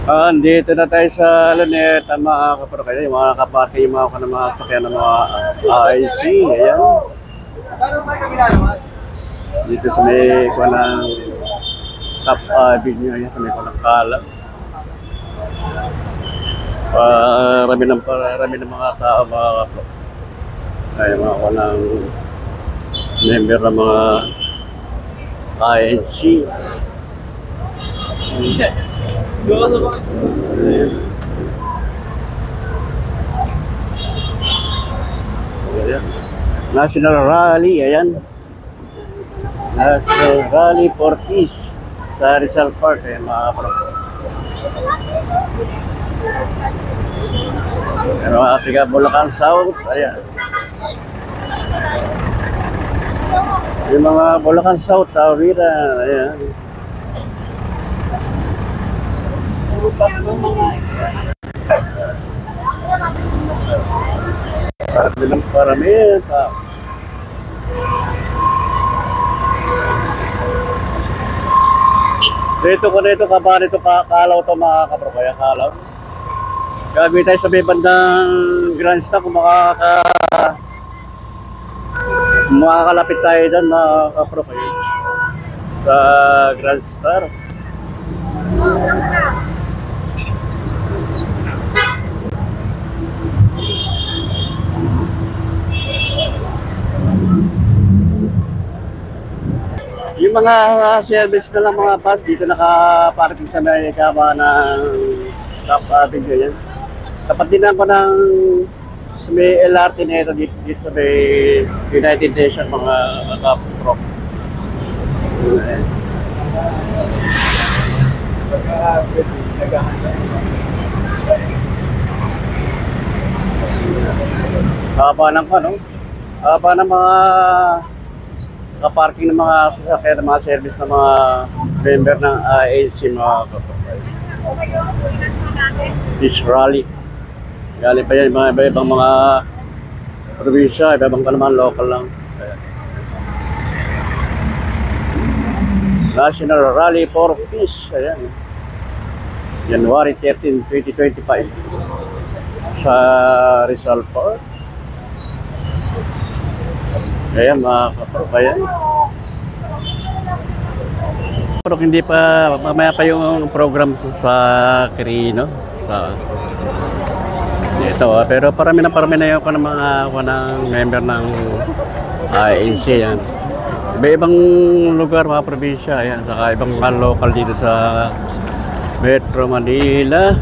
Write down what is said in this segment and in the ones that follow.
Andito na tayo sa Luneta mga kaparokaya, yung mga kapati, yung mga kanang sakyan ng mga IC, ayan. Dito sa may kuha ng Top Avenue, ayan, sa may kuha ng Kalat. Parami ng mga tao, mga kaparokaya. Ay, mga kuha ng member ng mga IC. National Rally, ayan. National Rally for Peace sa Rizal Park, ayan mga kapatid. Pero Africa, Bulacan South, ayan. Yung mga Bulacan South, Taurina, ayan. Parami pa. Dito kalaw to mga kaparokaya, kalaw. Gabi tayo sa may bandang Grand Star kung makakalapit tayo doon mga kaparokaya sa Grand Star. Yung mga service na lang mga bus dito nakaparking sa may kama ng Top Avenue yan. Tapat din ako ng may LRT na ito dito sa may United Nations mga kapro. Haba ng ano? Haba ng mga parking ng mga sasakyan ng mga service ng mga member ng ANC mga kapatid. This rally. Galing pa yan mga iba-ibang mga probinsya, iba-ibang ka naman, local lang. National Rally for Peace. Ayan. January 13, 2025 sa Rizal Park. Ayan mga kaparokaya. Pero hindi pa, mamaya pa yung program sa Quirino. Dito, pero parami na yung mga member ng ANC yan. Iba-ibang lugar, mga probinsya, ayan, saka ibang mga local dito sa Metro Manila.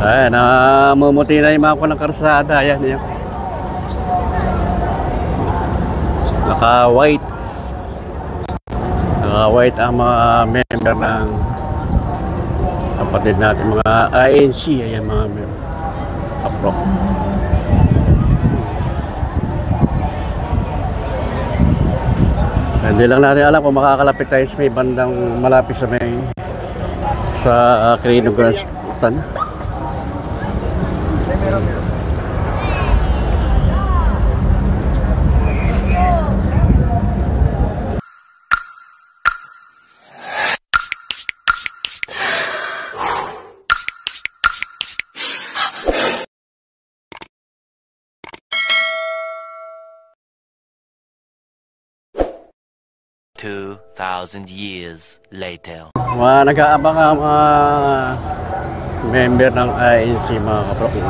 Ayan, namumuti na yung mga ng karsada, ayan, ayan. Naka-white ang mga member ng kapatid natin, mga ANC, ayan mga member kapro. Hindi lang natin alam kung makakalapit tayo sa may bandang malapit sa may Quirino Grand Stand. Years later. Nag-aabang ang mga member ng ANC mga kapatid.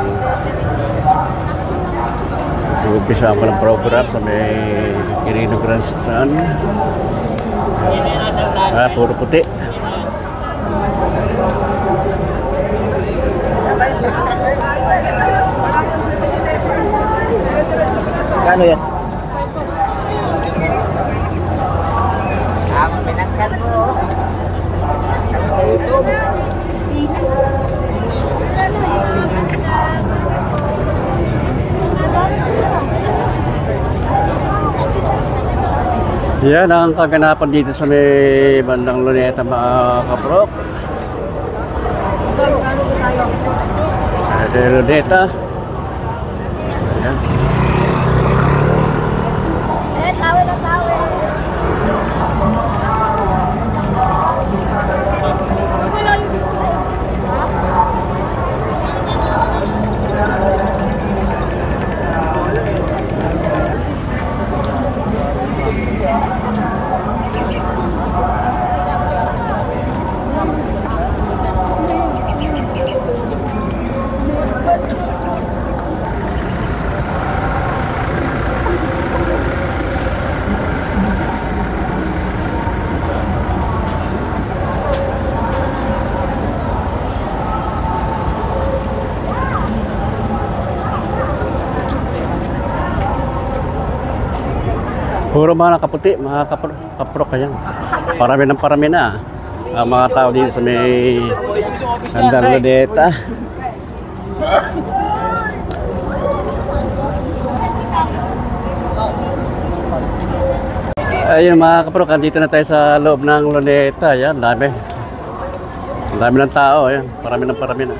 Umpisa ko ng program sa may Quirino Grand Stand. Puro puti. Kano yan? Pinagkan mo. Yan ang kaganapan dito sa may bandang Luneta mga kaprok. Luneta. Ayan. Puro mga nakaputi, mga kapro kaya. Parami na. Ang mga tao dito sa may Luneta. Ayun mga kapro, dito na tayo sa loob ng Luneta. Ayan, dami. Ang dami ng tao. Ayan, parami na.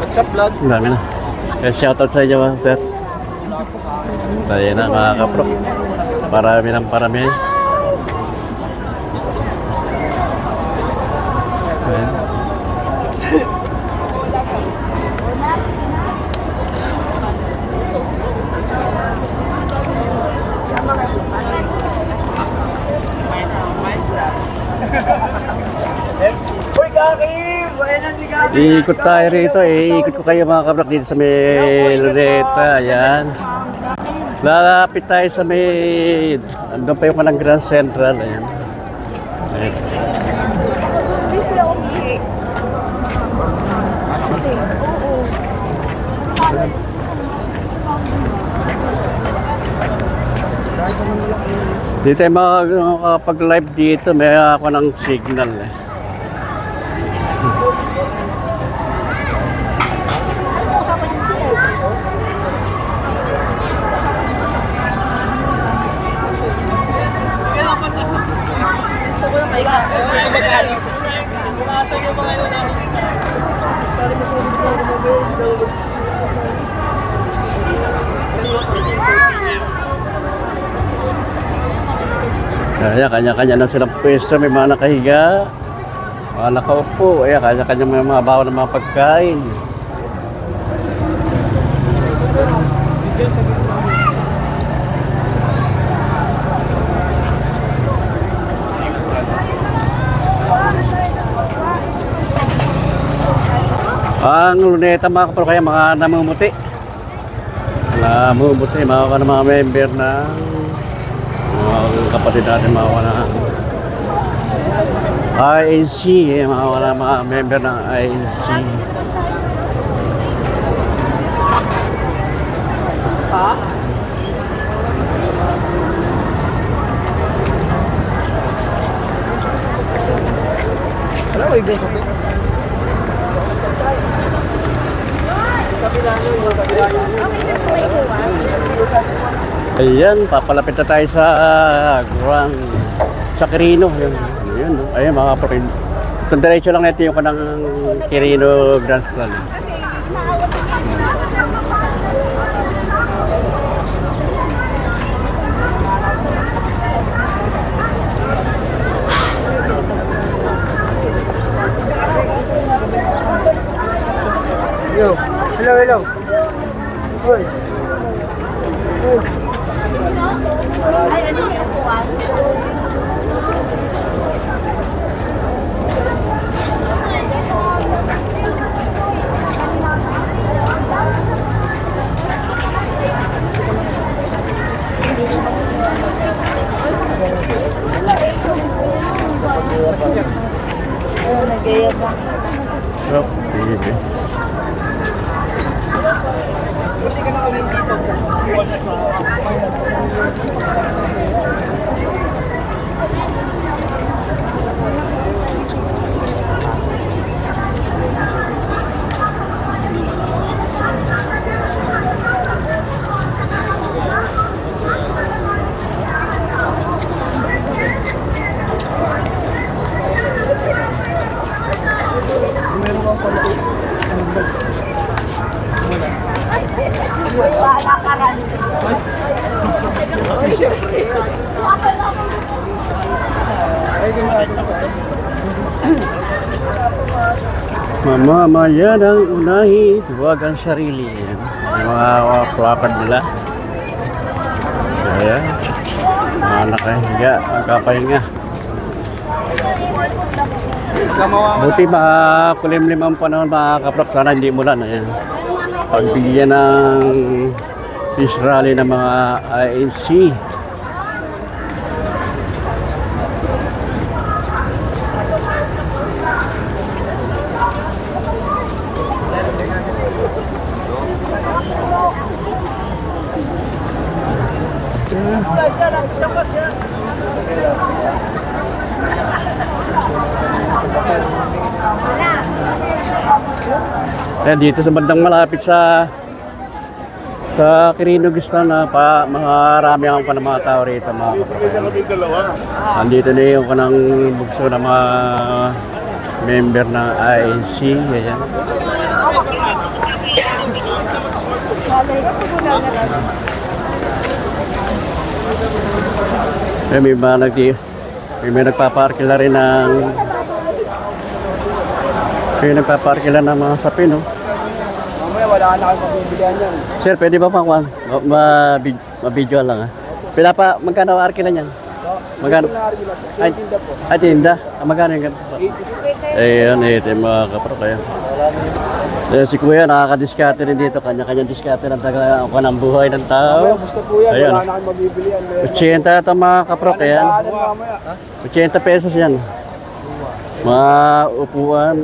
What's up, vlog? Ang dami na. Kaya shoutout sa inyo mga sir. Ayan na mga kapro. Parami. Ayan. Iikot tayo rito iikot ko kayo mga kablak dito sa may Luneta. Ayan. Lalapit tayo sa may, andun pa yung kanang Grand Central. Ayan. Ayan. Dito tayo makakapag-live dito, may ako ng signal eh. Kaya kanya-kanya na silang pwesto, may mga nakahiga, mga nakaupo, kaya kanya-kanya may mga bawa ng mga pagkain. Ang Luneta mga kapro kaya mga namumuti. Mga member ng mga kapatid natin mga INC, mga member ng INC. Alam mo, ibig ko. Ayan, papalapit na tayo sa Grand Quirino. Ayan, ayan mga kapatid. Itong diretso lang natin yung kanang Quirino Grand Stand. Hello. Hoy. Ay, ano yung upuan? Nagaya ba? TV. Mamamayan ang unahi, huwag ang sarili. Mga plakad nila. Kaya, mga nakahiga, magkapahinga. Buti makulimlim ang panahon mga kaprap. Sana hindi mulan. Ayan. Pagbigyan ng peace rally ng mga INC. Ayan, dito sa bandang malapit sa Quirino Gusto na marami ang mga tao rito mga kapatid. Andito na yung kanang bugso ng mga member ng INC. Ayan. Eh, may nagpaparkila rin ng nagpaparkila ng mga sapin, no? Mamaya wala ka na kayo mabibilihan yan. Sir, pwede ba pang ma-video lang, ha? Magkano arkila niyan? Magkano? Ay, tinda. Magkano yung ganito? Ayan, ito yung mga kapro kaya. Si Kuya, nakakadiskarte rin dito. Kanya-kanyang diskarte ng taga ng buhay ng tao. Mamaya gusto po yan, Ayan. wala na kayo mabibilihan. 80 ito mga kapro kaya. Mamaya. 80 pesos yan. Mga upuan.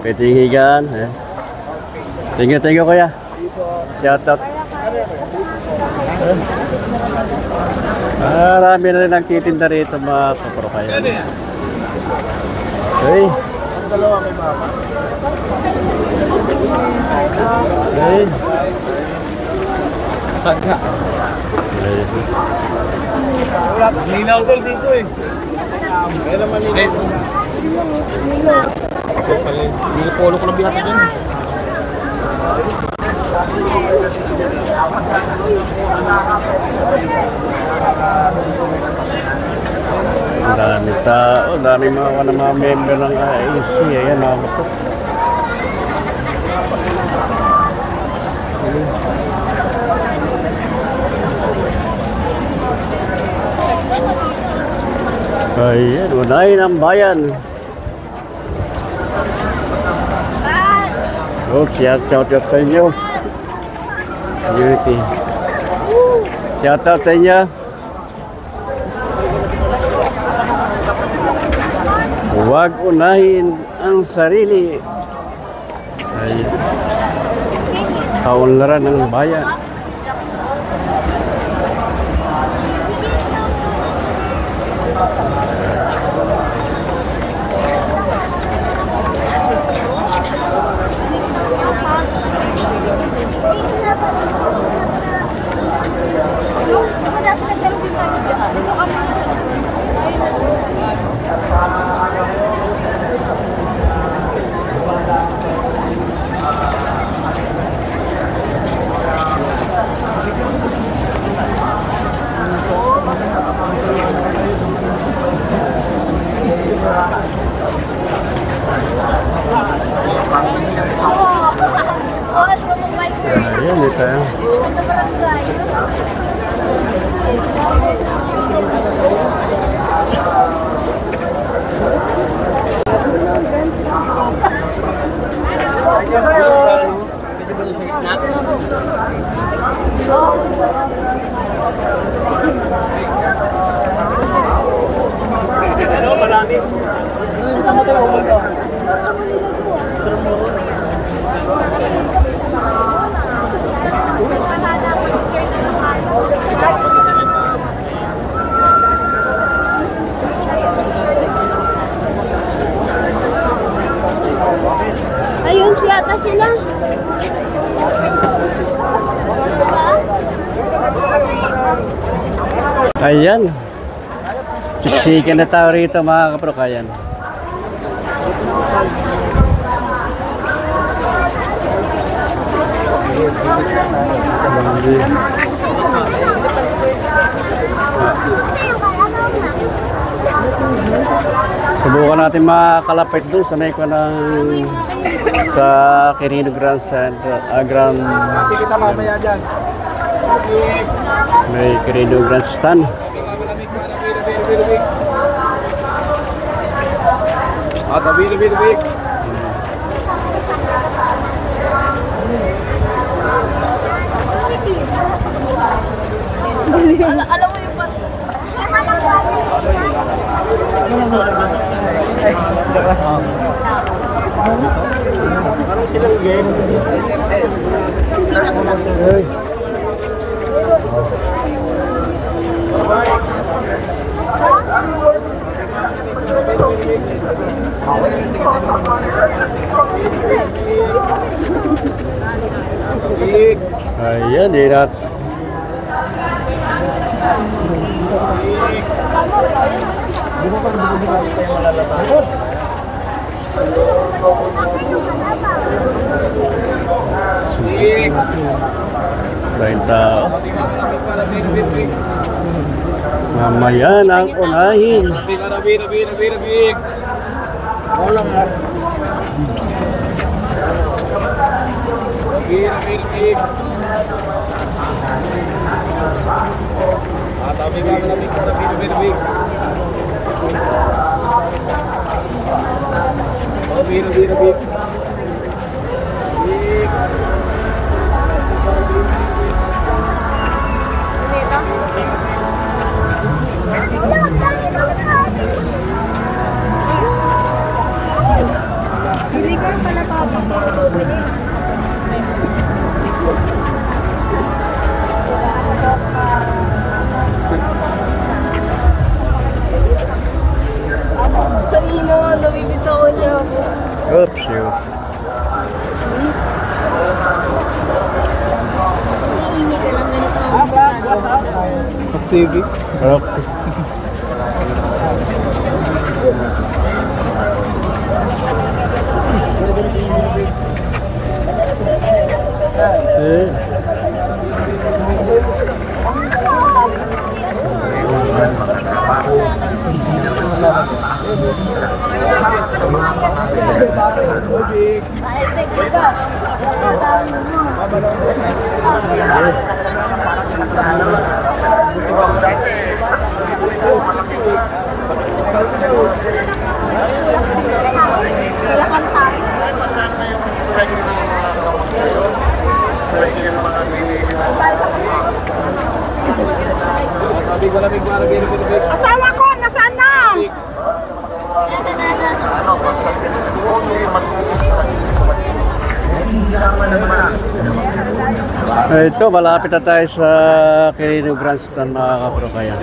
Pwede higaan. Ayan. Thank you Kuya. Shout out. Marami na rin nagtitinda rito mga kapro kaya. Okay. Okay. Linaw ko dito eh. Kaya naman linaw. Hindi polo ko lang bihat dyan. Ang dami tao, dami mga member ng INC. Ayan mga kapro. Ayan, unahin ang bayan. Oh, shout out sa inyo. Unity. Shout out sa inyo. Huwag unahin ang sarili. Ayan. Kaunlaran ng bayan. Ayan, ito yan. Ayun, siyata sila. Ayan. Siksikan na tao rito mga kaprokayan. Subukan natin makalapit dun sa may sa Quirino Grand Center, Kita mamaya dyan. may Quirino Grand Stand. Tabi. Alam mo yung pato. Parang silang game. Ayan, di na. Lain tao. Mamaya nang unahin. Rabig. Walang nga. Rabig. Rabig. Hindi ko pala papapagpapili. Kanina nga, nabibitaw niya ako. Oops, yun. Iimi ka lang ganito. TV. Okay. Asawa ko, nasaan na? Ito, malapit na tayo sa Quirino Grandstand mga kaprokayan.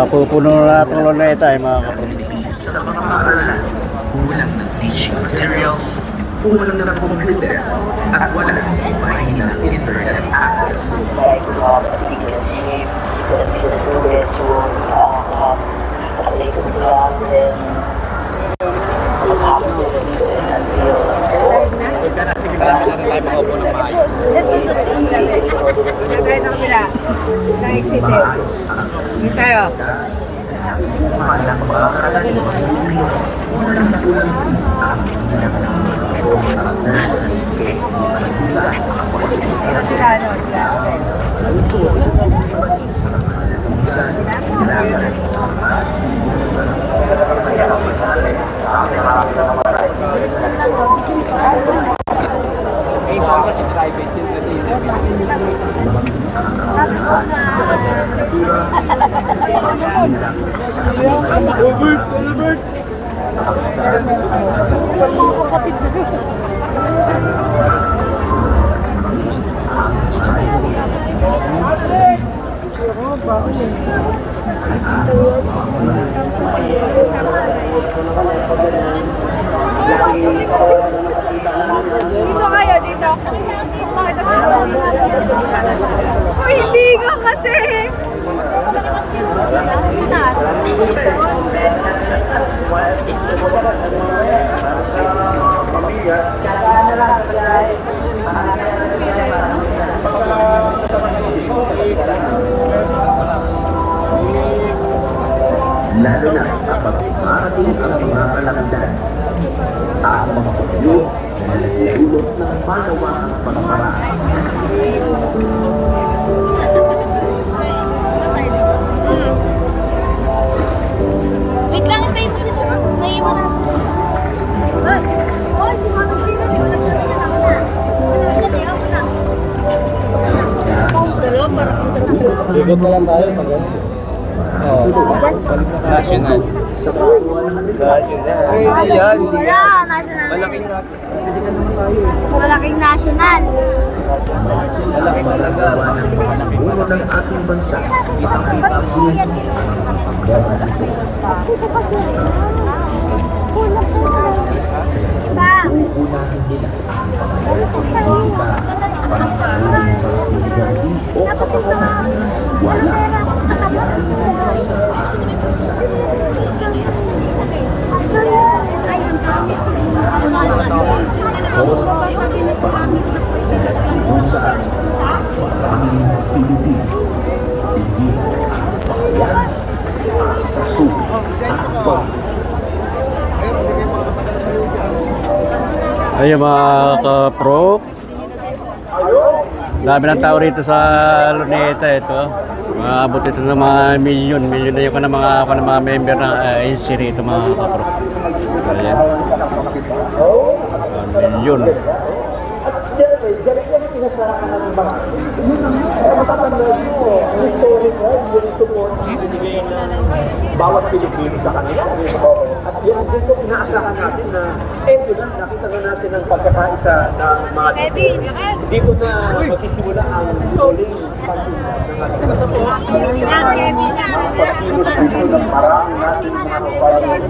Pupuno na itong luneta mga kaprokayan. Sa mga paaralan, kulang ng teaching materials, kulang ng computer, at wala ng mahina internet access. Dito kayo, dito. Makita siguro. Oh, hindi ko kasi. Lalo na kapag dumarating ang mga kalamidad at mga bagyo na nagdulot ng malawakang pagparaan. Wait lang, hintayin mo sila. Naiiwan na. Oh, di ba sila? Di ba nagdala sila ako na? Wala, dali ako na. Dalawa, parang Ikot na lang tayo pag national. Yan, wala, national. Malaking national. Malaking talaga ng ating bansa, kitang-kita siya. problema nito. Uunahin nila ang pagkakaya sa politika, pansasaling pagkakagandi o kapakanan. Wala mangyayari sa ating bansa. Pinagtubusan maraming Pilipino. Tingin ang pakayan, asikaso at pag Ayun mga ka-pro. Dami ng tao rito sa Luneta ito. Maabot ito ng mga milyon na yung mga member ng ANC rito mga ka-pro. Ayan. Milyon. Siyempre, dyan yung pinasarakan ng mga. Matatandaan mo, historic yung support ng bawat Pilipino sa kanila. At yung dito inaasahan natin na eto na, nakita na natin ang pagkakaisa ng mga dito na magsisimula ang huling pagkilos ng ating pagkilos dito ng marami natin mga kabayan.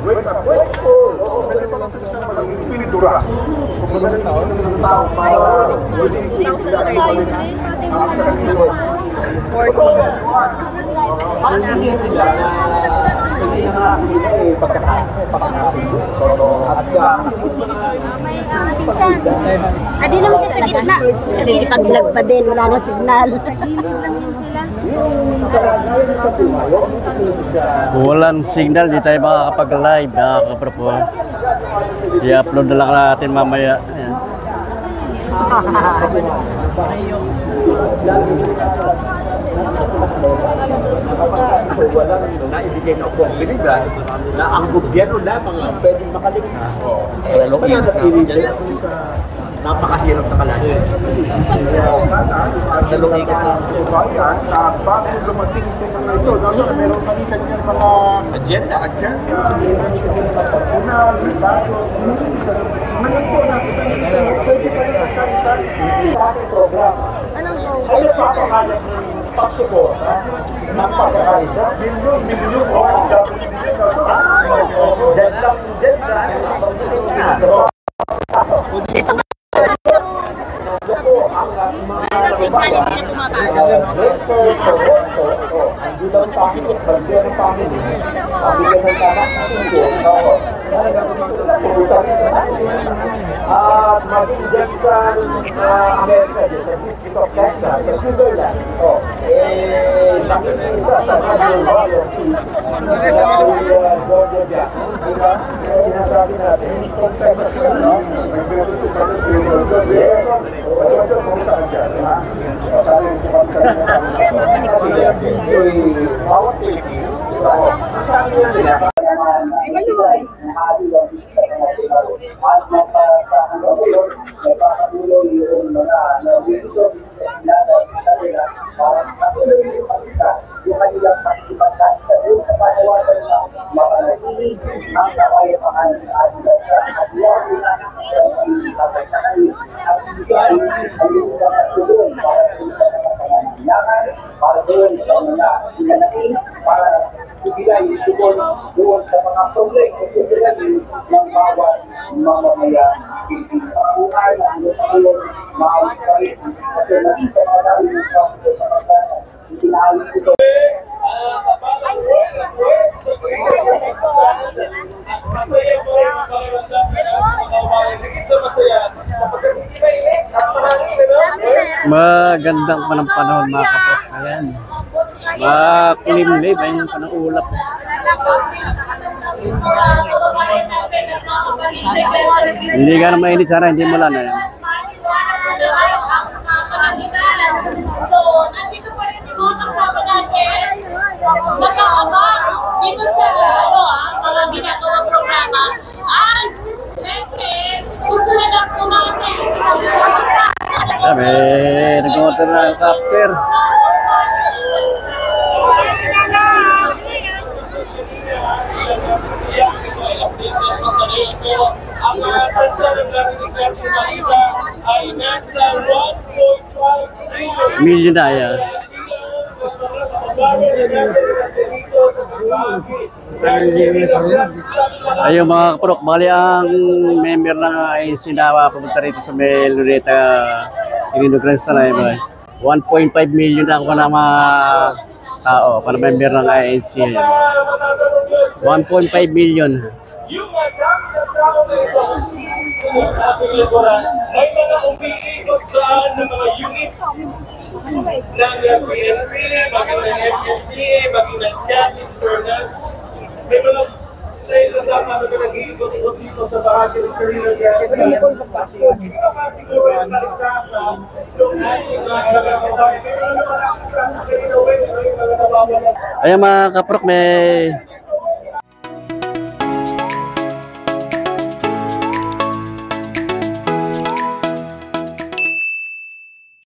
Wait up. Oo, pero pala ito isang magiging piniduras. Kung magaling tao para huling ang pagkilos. Ang hindi nila na pinangarap nila pagkakasundo. Adi lang siya sa gitna. Kasi si paglag pa din, wala na signal. Walang signal, di tayo makakapag-live mga ka-pro. I-upload na lang natin mamaya. Ayan. Walang naibigay na oportunidad na ang gobyerno lamang ang pwedeng makaligta. Kaya napili natin sa napakahirap na kalagayan. Dalawang ikat na bayan na bago lumating ito mga ito. Meron kanina dyan mga agenda. Pagpunan, bago, ngayon po natin pwede pa rin ang sa ating program. Ay napakahanap ng pagsuporta ng pagkakaisa. Milyon o ang dapat dyan lang dyan sa pagdating na sa po ang mga kababayan hindi lang pangit, bagyan ng pangit bigyan ng at maging dyan sa Amerika, dyan sa District of Texas, sa Sugarland nakikisa sa National Hall of Peace Georgia Jackson, diba? Sinasabi natin, Houston, Texas bawat Pilipino, sabi nila para doon sa mga pinanakin para ibigay doon sa mga problema ng bawat mamamayan Pilipino. Pagkuhan ang Panginoon, maawit ka rin kasi nakita na namin yung panginoon sa pagkana. Itinaalit ito. Masaya po rin ang pakiramdam ng mga kabayan. Ito masaya sapagkat hindi mainit at mahangin. Magandang panahon mga kapos. Ayan. Makulimlim. Ayan yung panang-ulap. Hindi ka na mainit sana. Hindi mo lang. Ayan. So, nandito pa rin yung mga kasama natin. Nakaabang dito sa mga ginagawang programa. At, syempre, gusto na lang po natin. Sabi, nag-order na yung capter. Ang pensa ng Larinig Natin Malita ay nasa 1.5 Milyon na yan. Ayun mga kaprok, bali ang member ng INC na pumunta rito sa may Luneta Tinino-Grants na lang. 1.5 million na ako ng mga tao para member ng INC. 1.5 million. Yung mga dami ng tao na ito, sa ating likuran, may mga umiikot saan ng mga unit ng PNP, maging ng FFPA, maging ng SCAT, internal. May mga tayo kasama na nag-iikot-ikot dito sa bahagi ng Carino Garcia. Pero masiguro yung naligtasan, yung ating mga nagkakabahay. Pero naman ang sa Carino Way, yung mga nabawala. Ayun mga kaprok, may